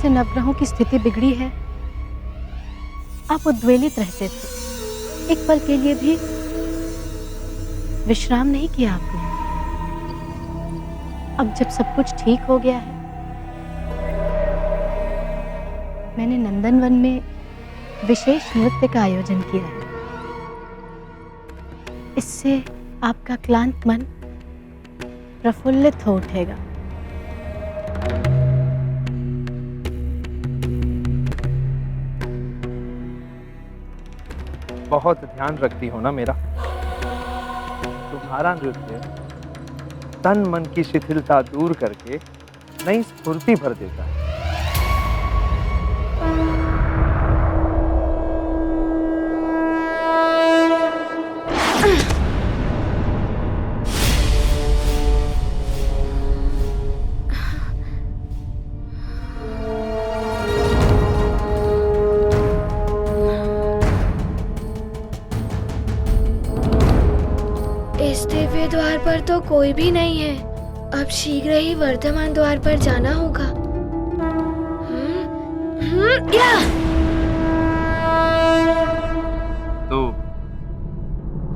से नवग्रहों की स्थिति बिगड़ी है, आप उद्वेलित रहते थे। एक पल के लिए भी विश्राम नहीं किया आपने। अब जब सब कुछ ठीक हो गया है, मैंने नंदनवन में विशेष नृत्य का आयोजन किया है। इससे आपका क्लांत मन प्रफुल्लित हो उठेगा। बहुत ध्यान रखती हो ना मेरा। तुम्हारा नृत्य तन मन की शिथिलता दूर करके नई स्फूर्ति भर देता है। इस दिव्य द्वार पर तो कोई भी नहीं है। अब शीघ्र ही वर्धमान द्वार पर जाना होगा। या! तो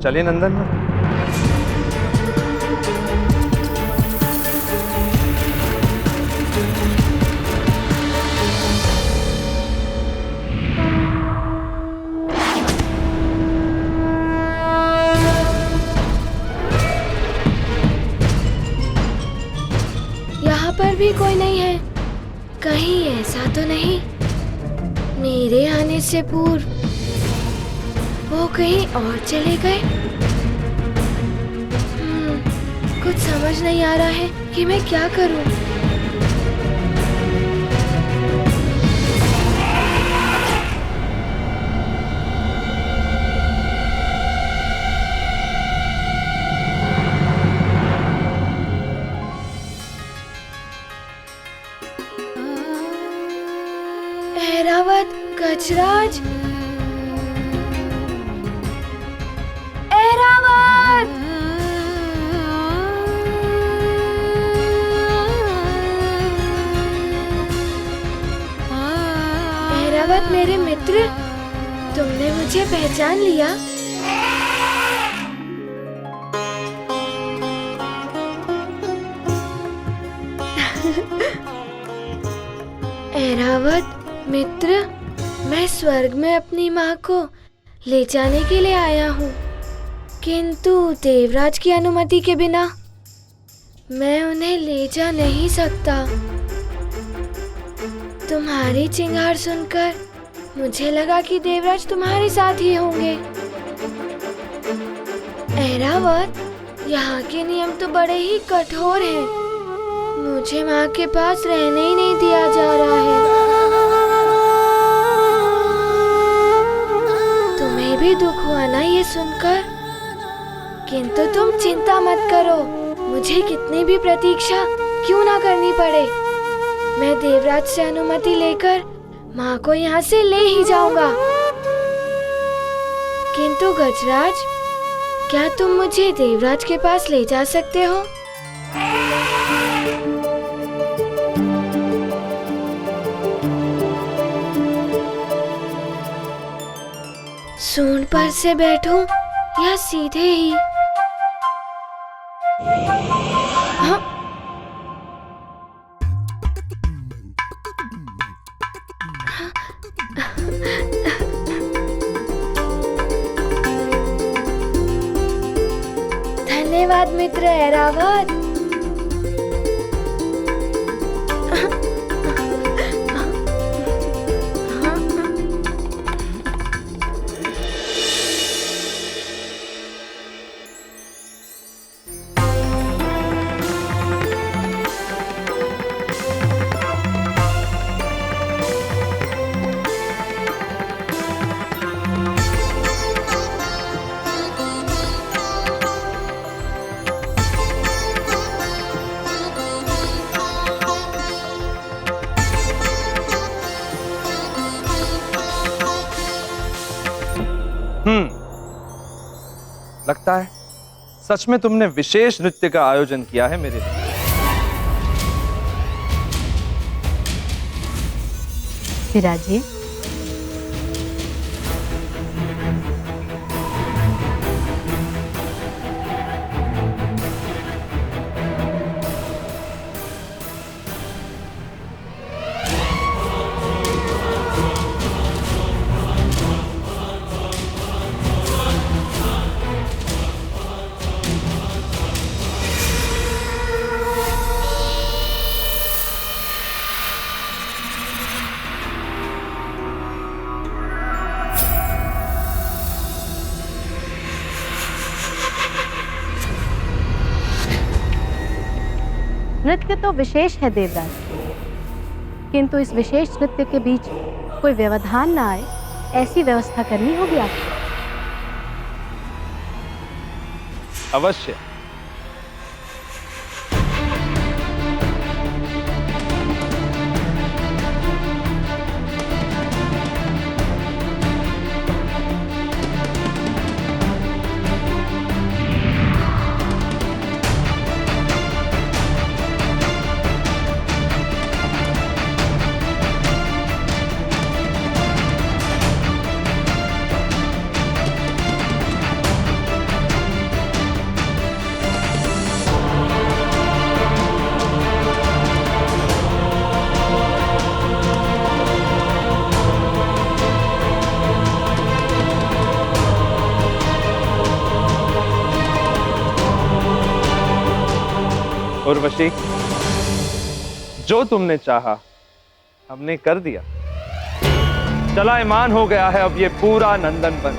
चले नंदन। यहाँ पर भी कोई नहीं है। कहीं ऐसा तो नहीं मेरे आने से पूर्व वो कहीं और चले गए? कुछ समझ नहीं आ रहा है कि मैं क्या करूं। ऐरावत, गजराज, ऐरावत! ऐरावत मेरे मित्र, तुमने मुझे पहचान लिया? ऐरावत मित्र, मैं स्वर्ग में अपनी माँ को ले जाने के लिए आया हूँ, किंतु देवराज की अनुमति के बिना मैं उन्हें ले जा नहीं सकता। तुम्हारी चिंगार सुनकर मुझे लगा कि देवराज तुम्हारे साथ ही होंगे। ऐरावत, यहाँ के नियम तो बड़े ही कठोर हैं। मुझे माँ के पास रहने ही नहीं दिया जा रहा है। तुम्हें भी दुख हुआ ना ये सुनकर? किंतु तुम चिंता मत करो, मुझे कितनी भी प्रतीक्षा क्यों ना करनी पड़े, मैं देवराज से अनुमति लेकर माँ को यहाँ से ले ही जाऊंगा। किंतु गजराज, क्या तुम मुझे देवराज के पास ले जा सकते हो? सूंड पर से बैठूं या सीधे ही? हाँ? धन्यवाद मित्र ऐरावत। लगता है सच में तुमने विशेष नृत्य का आयोजन किया है मेरे लिए। विराजिए। नृत्य तो विशेष है देवराज, किंतु इस विशेष नृत्य के बीच कोई व्यवधान ना आए, ऐसी व्यवस्था करनी होगी आपको। अवश्य। उर्वशी, जो तुमने चाहा हमने कर दिया। चलायमान हो गया है अब ये पूरा नंदन वन,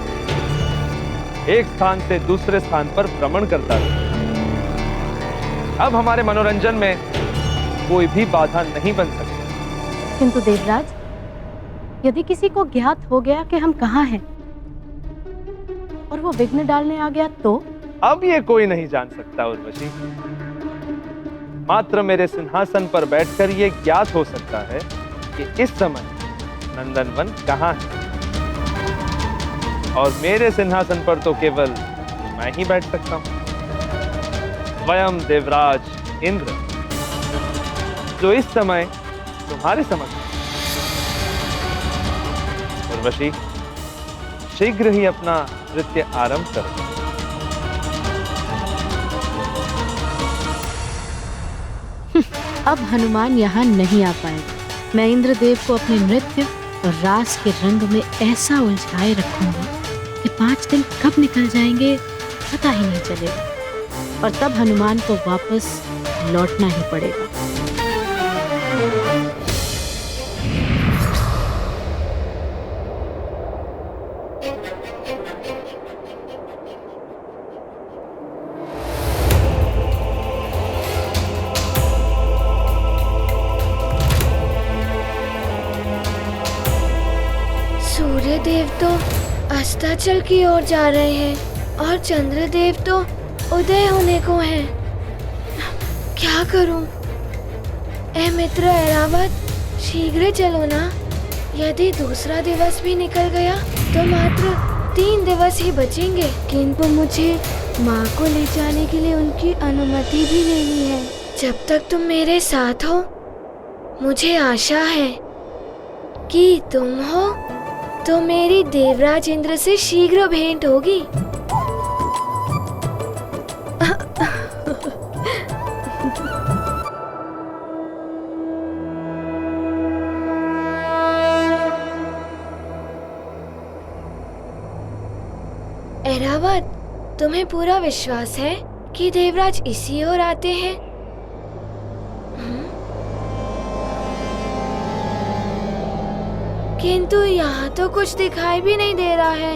एक स्थान से दूसरे स्थान पर भ्रमण करता रहे। अब हमारे मनोरंजन में कोई भी बाधा नहीं बन सकती। किंतु देवराज, यदि किसी को ज्ञात हो गया कि हम कहाँ हैं और वो विघ्न डालने आ गया तो? अब ये कोई नहीं जान सकता उर्वशी। मात्र मेरे सिंहासन पर बैठकर ये ज्ञात हो सकता है कि इस समय नंदनवन कहाँ है, और मेरे सिंहासन पर तो केवल मैं ही बैठ सकता हूं, स्वयं देवराज इंद्र, जो इस समय तुम्हारे समक्ष है। उर्वशी, शीघ्र ही अपना नृत्य आरंभ करो। अब हनुमान यहाँ नहीं आ पाएगा। मैं इंद्रदेव को अपने नृत्य और रास के रंग में ऐसा उलझाए रखूंगी कि 5 दिन कब निकल जाएंगे पता ही नहीं चलेगा, और तब हनुमान को वापस लौटना ही पड़ेगा। सूर्यदेव तो अस्ताचल की ओर जा रहे हैं और चंद्रदेव तो उदय होने को हैं। क्या करूं? ए मित्र ऐरावत, शीघ्र चलो ना। यदि दूसरा दिवस भी निकल गया तो मात्र 3 दिवस ही बचेंगे, किंतु मुझे माँ को ले जाने के लिए उनकी अनुमति भी लेनी है। जब तक तुम मेरे साथ हो, मुझे आशा है कि तुम हो तो मेरी देवराज इंद्र से शीघ्र भेंट होगी। ऐरावत, तुम्हें पूरा विश्वास है कि देवराज इसी ओर आते हैं? किंतु यहाँ तो कुछ दिखाई भी नहीं दे रहा है।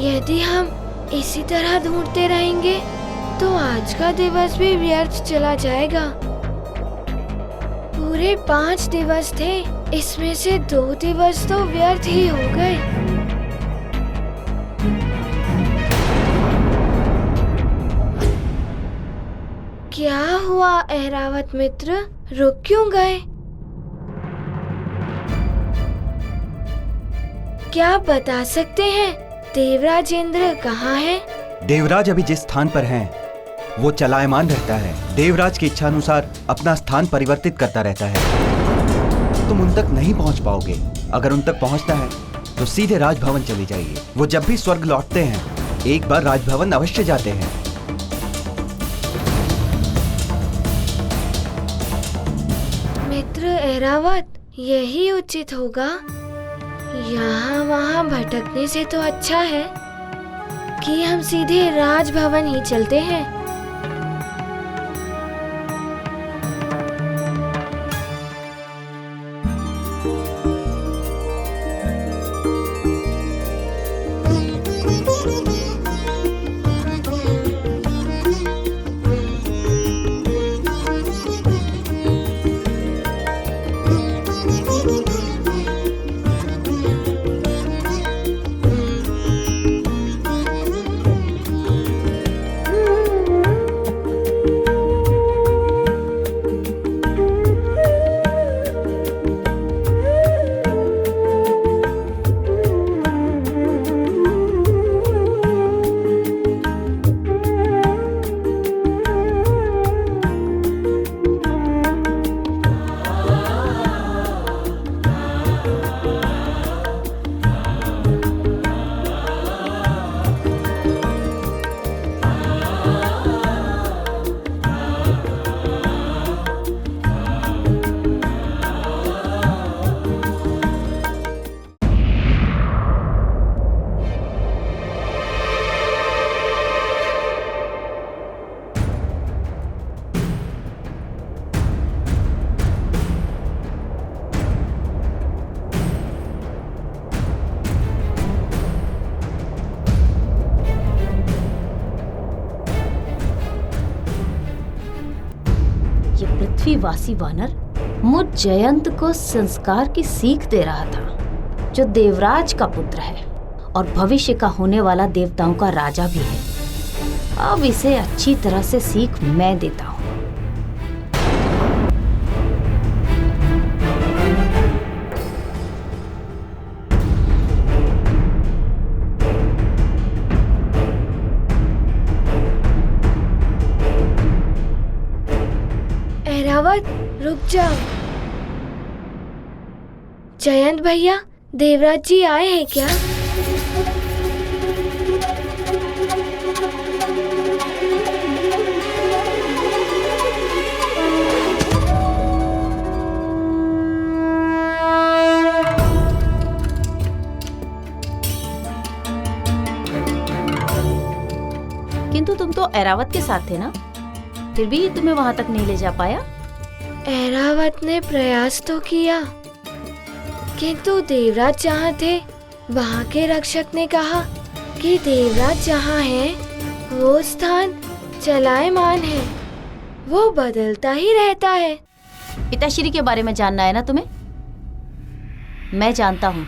यदि हम इसी तरह ढूंढते रहेंगे तो आज का दिवस भी व्यर्थ चला जाएगा। पूरे 5 दिवस थे, इसमें से 2 दिवस तो व्यर्थ ही हो गए। क्या हुआ ऐरावत मित्र, रुक क्यों गए? क्या आप बता सकते हैं देवराज इंद्र कहाँ हैं? देवराज अभी जिस स्थान पर हैं, वो चलायमान रहता है, देवराज की इच्छा अनुसार अपना स्थान परिवर्तित करता रहता है। तुम उन तक नहीं पहुंच पाओगे। अगर उन तक पहुंचना है तो सीधे राजभवन चले जाइए। वो जब भी स्वर्ग लौटते हैं एक बार राजभवन अवश्य जाते हैं। मित्र ऐरावत, यही उचित होगा। यहाँ वहाँ भटकने से तो अच्छा है कि हम सीधे राजभवन ही चलते हैं। पृथ्वीवासी वानर मुझ जयंत को संस्कार की सीख दे रहा था, जो देवराज का पुत्र है और भविष्य का होने वाला देवताओं का राजा भी है। अब इसे अच्छी तरह से सीख मैं देता हूँ। ऐरावत, रुक जाओ। जयंत भैया, देवराज जी आए हैं क्या? किंतु तुम तो ऐरावत के साथ थे ना, फिर भी तुम्हें वहां तक नहीं ले जा पाया। ऐरावत ने प्रयास तो किया, किंतु देवराज जहाँ थे वहाँ के रक्षक ने कहा कि देवराज जहाँ है वो स्थान चलायमान है, वो बदलता ही रहता है। पिताश्री के बारे में जानना है ना तुम्हें? मैं जानता हूँ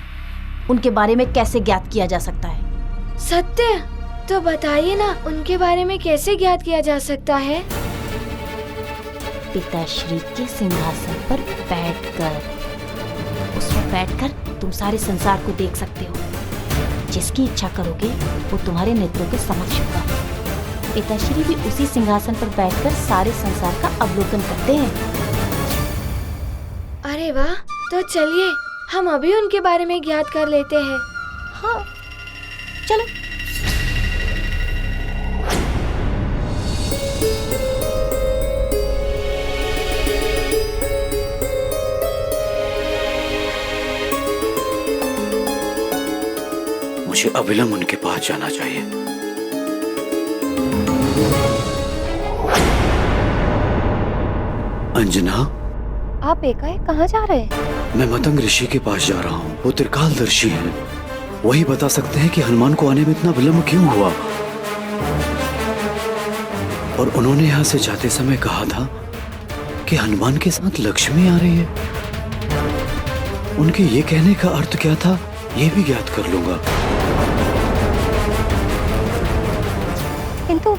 उनके बारे में कैसे ज्ञात किया जा सकता है। सत्य? तो बताइए ना, उनके बारे में कैसे ज्ञात किया जा सकता है? पिताश्री के सिंहासन पर बैठकर, उसमें बैठकर तुम सारे संसार को देख सकते हो। जिसकी इच्छा करोगे वो तुम्हारे नेत्रों के समक्ष होगा। पिताश्री भी उसी सिंहासन पर बैठकर सारे संसार का अवलोकन करते हैं। अरे वाह, तो चलिए हम अभी उनके बारे में ज्ञात कर लेते हैं। हाँ, चलो। मुझे अविलंब उनके पास जाना चाहिए। अंजना, आप एकाएक कहाँ जा रहे हैं? मैं मतंग ऋषि के पास जा रहा हूँ। वो त्रिकालदर्शी है, वही बता सकते हैं कि हनुमान को आने में इतना विलंब क्यों हुआ। और उन्होंने यहाँ से जाते समय कहा था कि हनुमान के साथ लक्ष्मी आ रही है। उनके ये कहने का अर्थ क्या था, ये भी ज्ञात कर लूंगा। किंतु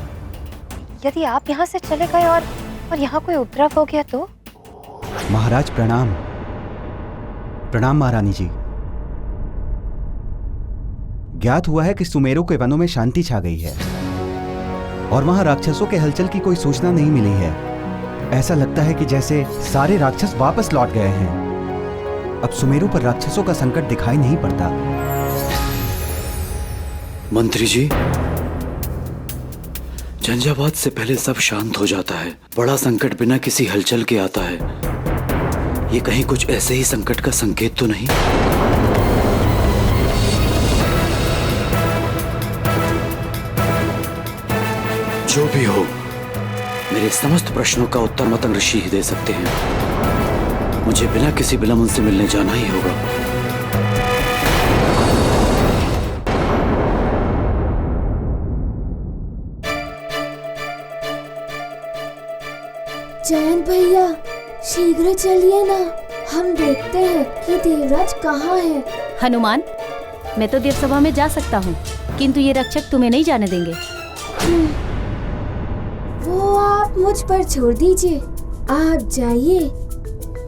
यदि आप यहाँ से चले गए और यहाँ कोई उपद्रव हो गया तो? महाराज प्रणाम। प्रणाम महारानी जी। ज्ञात हुआ है कि सुमेरु के वनों में शांति छा गई है और वहां राक्षसों के हलचल की कोई सूचना नहीं मिली है। ऐसा लगता है कि जैसे सारे राक्षस वापस लौट गए हैं। अब सुमेरु पर राक्षसों का संकट दिखाई नहीं पड़ता। मंत्री जी, झंझावात से पहले सब शांत हो जाता है। बड़ा संकट बिना किसी हलचल के आता है। ये कहीं कुछ ऐसे ही संकट का संकेत तो नहीं? जो भी हो, मेरे समस्त प्रश्नों का उत्तर मतंग ऋषि ही दे सकते हैं। मुझे बिना किसी विलंब उनसे मिलने जाना ही होगा। जयंत भैया, शीघ्र चलिए ना, हम देखते हैं कि देवराज कहाँ है। हनुमान, मैं तो देवसभा में जा सकता हूँ, किंतु ये रक्षक तुम्हें नहीं जाने देंगे। वो आप मुझ पर छोड़ दीजिए, आप जाइए,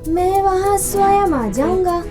मैं वहाँ स्वयं आ जाऊंगा।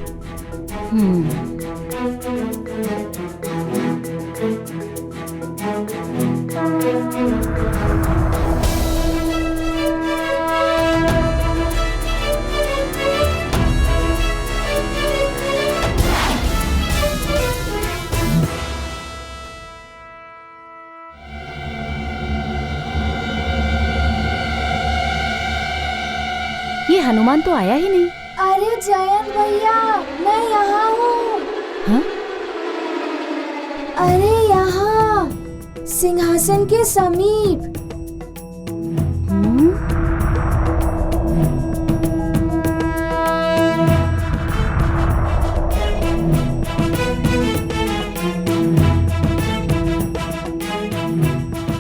ये हनुमान तो आया ही नहीं। अरे जयंत भैया, मैं यहाँ हूँ। हाँ? अरे यहाँ, सिंहासन के समीप।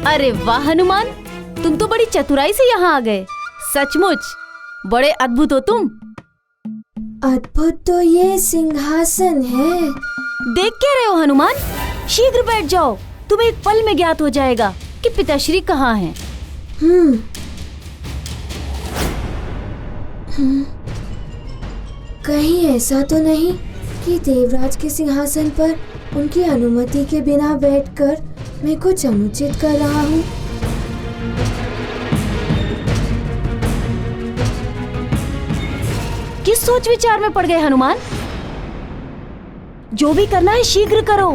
अरे वाह हनुमान, तुम तो बड़ी चतुराई से यहाँ आ गए। सचमुच बड़े अद्भुत हो तुम। अद्भुत तो ये सिंहासन है। देख क्या रहे हो हनुमान, शीघ्र बैठ जाओ। तुम्हें एक पल में ज्ञात हो जाएगा कि पिताश्री कहाँ हैं। कहीं ऐसा तो नहीं कि देवराज के सिंहासन पर उनकी अनुमति के बिना बैठकर मैं कुछ अनुचित कर रहा हूँ। किस सोच विचार में पड़ गए हनुमान? जो भी करना है शीघ्र करो,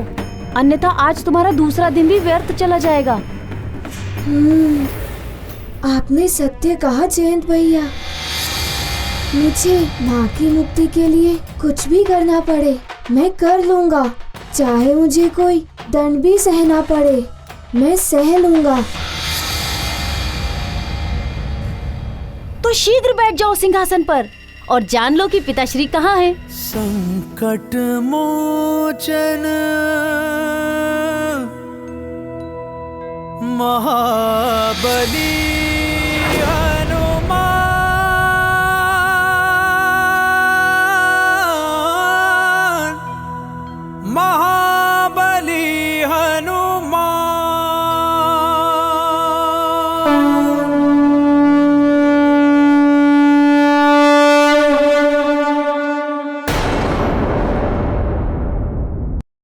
अन्यथा आज तुम्हारा दूसरा दिन भी व्यर्थ चला जाएगा। आपने सत्य कहा जयंत भैया। मुझे माँ की मुक्ति के लिए कुछ भी करना पड़े मैं कर लूंगा, चाहे मुझे कोई दंड भी सहना पड़े मैं सह लूंगा। तो शीघ्र बैठ जाओ सिंहासन पर और जान लो कि पिताश्री कहाँ हैं। संकट मोचन महाबली